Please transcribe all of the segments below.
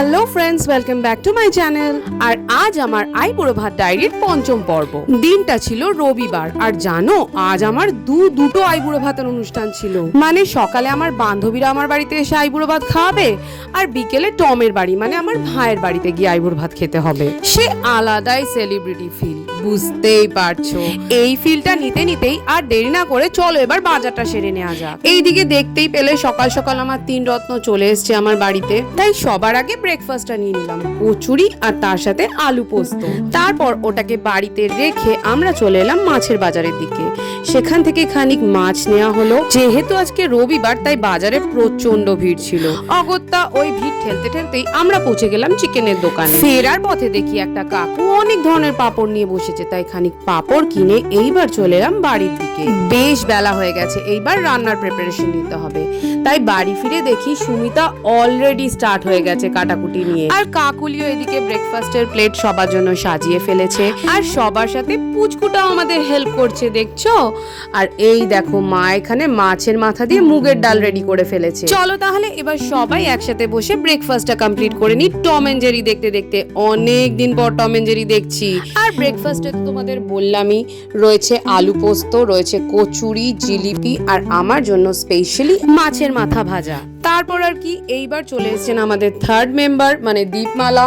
Hello friends, welcome back to my channel. আর আজ আমার আইবুড়ো ভাত ডায়েরির পঞ্চম পর্ব। দিনটা ছিল রবিবার, আর জানো আজ আমার দুটো আইবুড়ো ভাতের অনুষ্ঠান ছিল। মানে সকালে আমার বান্ধবীরা আমার বাড়িতে এসে আইবুড়ো ভাত খাওয়াবে, আর বিকেলে টমের বাড়ি মানে আমার ভাইয়ের বাড়িতে গিয়ে আইবুড়ো ভাত খেতে হবে। সে আলাদাই সেলিব্রিটি ফিল, বুঝতেই পারছো। এই ফিলটা নিতে নিতেই আর দেরি না করে চলো এবার বাজারটা সেরে নেওয়া যাক। এইদিকে দেখতেই পেলে সকাল সকাল আমার তিন রত্ন চলে এসছে আমার বাড়িতে। তাই সবার আগে ব্রেকফাস্টটা নিয়ে নিলাম, কচুরি আর তার সাথে আলু পোস্ত। তারপর ওটাকে বাড়িতে রেখে আমরা চলে এলাম মাছের বাজারের দিকে। সেখান থেকে খানিক মাছ নেওয়া হলো। যেহেতু আজকে রবিবার তাই বাজারে প্রচন্ড ভিড় ছিল। অগত্যা ওই ভিড় ঠেলতে ঠেলতেই আমরা পৌঁছে গেলাম চিকেনের দোকানে। ফেরার পথে দেখি একটা কাকু অনেক ধরনের পাপড় নিয়ে বসেছে, তাই খানিক পাপড় কিনে এইবার চলে এলাম বাড়ির দিকে। বেশ বেলা হয়ে গেছে, এইবার রান্নার প্রিপারেশন নিতে হবে। তাই বাড়ি ফিরে দেখি সুমিতা অলরেডি স্টার্ট হয়ে গেছে কাটাকুটি নিয়ে, আর কাকুলিও এদিকে ব্রেকফাস্টের প্লেট সবার জন্য সাজিয়ে ফেলেছে। আর সবার সাথে পুচকুটাও আমাদের হেল্প করছে, দেখছো। আর এই দেখো মা এখানে মাছের মাথা দিয়ে মুগের ডাল রেডি করে ফেলেছে। চলো তাহলে এবার সবাই একসাথে বসে ব্রেকফাস্টটা কমপ্লিট করে নি। টম এন্ড জেরি দেখতে দেখতে অনেক দিন পর টম এন্ড জেরি দেখছি। আর ব্রেকফাস্টে তো তোমাদের বললামই, রয়েছে আলু পোস্ত, রয়েছে কচুরি, জিলিপি, আর আমার জন্য স্পেশালি মাছের মাথা ভাজা। তারপর আর কি, এইবার চলে এসেছেন আমাদের থার্ড মেম্বার মানে দীপমালা।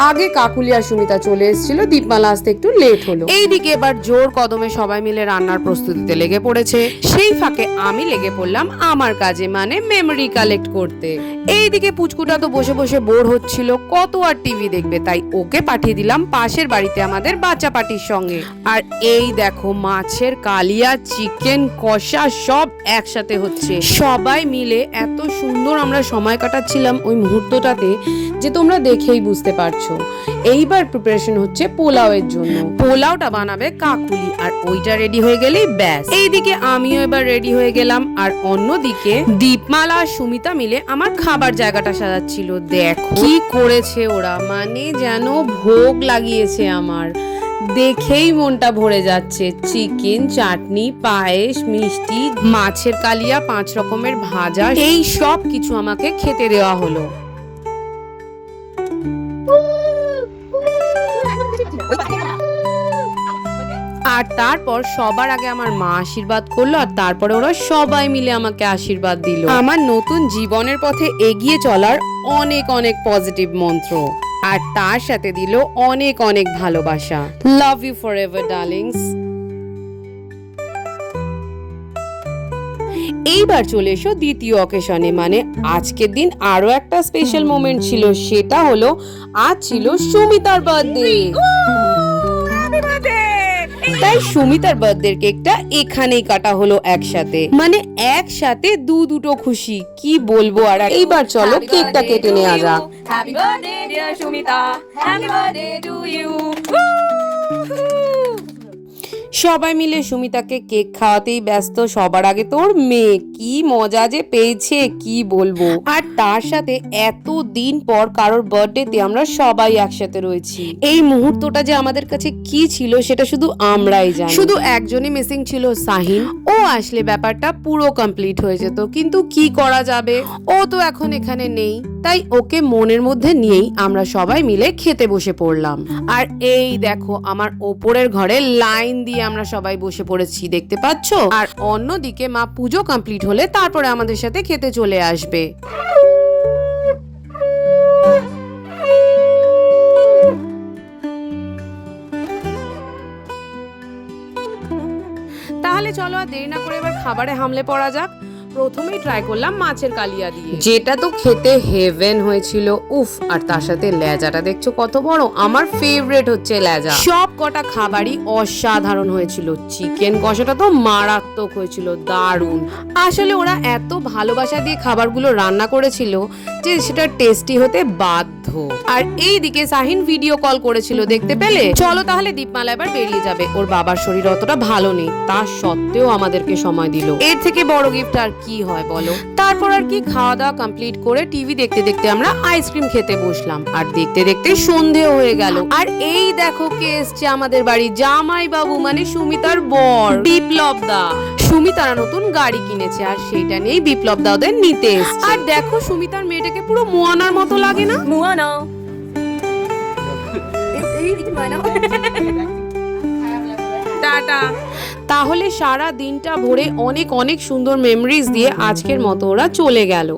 আগে কাকুলি আর সুমিতা চলে এসেছিল, দীপমালা আসতে একটু লেট হলো। এইদিকে এবার জোর কদমে সবাই মিলে রান্নার প্রস্তুতিতে লেগে পড়েছে। সেই ফাঁকে আমি লেগে পড়লাম আমার কাজে, মানে মেমোরি কালেক্ট করতে। এইদিকে পুচকুটা তো বসে বসে বোর হচ্ছিল, কত আর টিভি দেখবে, তাই ওকে পাঠিয়ে দিলাম পাশের বাড়িতে আমাদের বাচ্চা পার্টির সঙ্গে। আর এই দেখো মাছের কালিয়া, চিকেন কষা সব একসাথে হচ্ছে। সবাই মিলে এত সুন্দর আমরা সময় কাটাচ্ছিলাম ওই মুহূর্তটাতে যে তোমরা দেখেই বুঝতে পারছো। এইবার প্রিপারেশন হচ্ছে পোলাওয়ের জন্য। পোলাওটা বানাবে কাকুলি, আর ওইটা রেডি হয়ে গেলেই ব্যাস। এইদিকে আমিও এবার রেডি হয়ে গেলাম, আর অন্যদিকে দীপমালা আর সুমিতা মিলে আমার খাবার জায়গাটা সাজাচ্ছিল। দেখো কি করেছে ওরা, মানে যেন ভোগ লাগিয়েছে আমার। দেখেই মনটা ভরে যাচ্ছে। চিকেন, চাটনি, পায়েস, মিষ্টি, মাছের কালিয়া, 5 রকমের ভাজা, এই সব কিছু আমাকে খেতে দেওয়া হলো। আর তারপর সবার আগে আমার মা আশীর্বাদ করলো, আর তারপরে ওরা সবাই মিলে আমাকে আশীর্বাদ দিল। আমার নতুন জীবনের পথে এগিয়ে চলার অনেক অনেক পজিটিভ মন্ত্র, আর তার সাথে দিল অনেক অনেক ভালোবাসা। লাভ ইউ ফর এভার ডার্লিংস। এইবার চলে এসো দ্বিতীয় অকেশনে, মানে আজকের দিন আরো একটা স্পেশাল মোমেন্ট ছিল। সেটা হলো আজ ছিল সুমিতার বার্থডে। তাই সুমিতার বার্থডে কেকটা এখানেই কাটা হলো একসাথে, মানে একসাথে দুটো খুশি, কি বলবো। আর এইবার চলো কেকটা কেটে নেওয়া যাক। Happy birthday dear Shumita, happy birthday to you. সবাই মিলে সুমিতাকে কেক খাওয়াতেই ব্যস্ত। সবার আগে তোর মেয়ে কি মজা যে পেয়েছে কি বলবো। আর তার সাথে এত দিন পর কারোর বার্থডেতে আমরা সবাই একসাথে রয়েছি। এই মুহূর্তটা যে আমাদের কাছে কি ছিল সেটা শুধু আমরাই জানি। শুধু একজনই মিসিং ছিল, সাহিন। ও আসলে ব্যাপারটা পুরো কমপ্লিট হয়ে যেত, কিন্তু কি করা যাবে, ও তো এখন এখানে নেই। তাই ওকে মনের মধ্যে নিয়েই আমরা সবাই মিলে খেতে বসে পড়লাম। আর এই দেখো আমার ওপরের ঘরে লাইন দিয়ে আমরা সবাই বসে পড়েছি, দেখতে পাচ্ছ। আর অন্যদিকে মা পুজো কমপ্লিট হলে তারপরে আমাদের সাথে খেতে চলে আসবে। তাহলে চলো আর দেরি না করে এবার খাবারে হামলে পড়া যাক। প্রথমেই ট্রাই করলাম মাছের কালিয়া দিয়ে, যেটা তো খেতে হেভেন হয়েছিল। উফ, আর তার সাথে লেজাটা দেখছো কত বড়, আমার ফেভারিট হচ্ছে লেজা। সব কটা খাবারই অসাধারণ হয়েছিল। চিকেন কষাটা তো মারাত্মক হয়েছিল, দারুণ। আসলে ওরা এত ভালোবাসা দিয়ে খাবারগুলো রান্না করেছিল যে সেটা টেস্টি হতে বাধ্য। আর এইদিকে সাহিন ভিডিও কল করেছিল, দেখতে পেলে। চলো তাহলে দীপমালা এবার বেরিয়ে যাবে, ওর বাবার শরীর অতটা ভালো নেই, তা সত্ত্বেও আমাদেরকে সময় দিল। এর থেকে বড় গিফট আর কি হয় বলো। তারপর আর কি খাওয়া দাওয়া কমপ্লিট করে টিভি দেখতে দেখতে আমরা আইসক্রিম খেতে বসলাম, আর দেখতে দেখতে সন্ধে হয়ে গেল। আর এই দেখো কে এসছে আমাদের বাড়ি, জামাই বাবু মানে সুমিতার বর বিপ্লব দা। সুমিতারা নতুন গাড়ি কিনেছে আর সেটা নিয়েই বিপ্লব দা ওদের নিতে এসছে। আর দেখো সুমিতার মেয়েটাকে পুরো মোয়ানার মতো লাগে না? Moana. Moana. টাটা। তাহলে সারা দিনটা ভরে অনেক অনেক সুন্দর মেমরিজ দিয়ে আজকের মতো ওরা চলে গেল।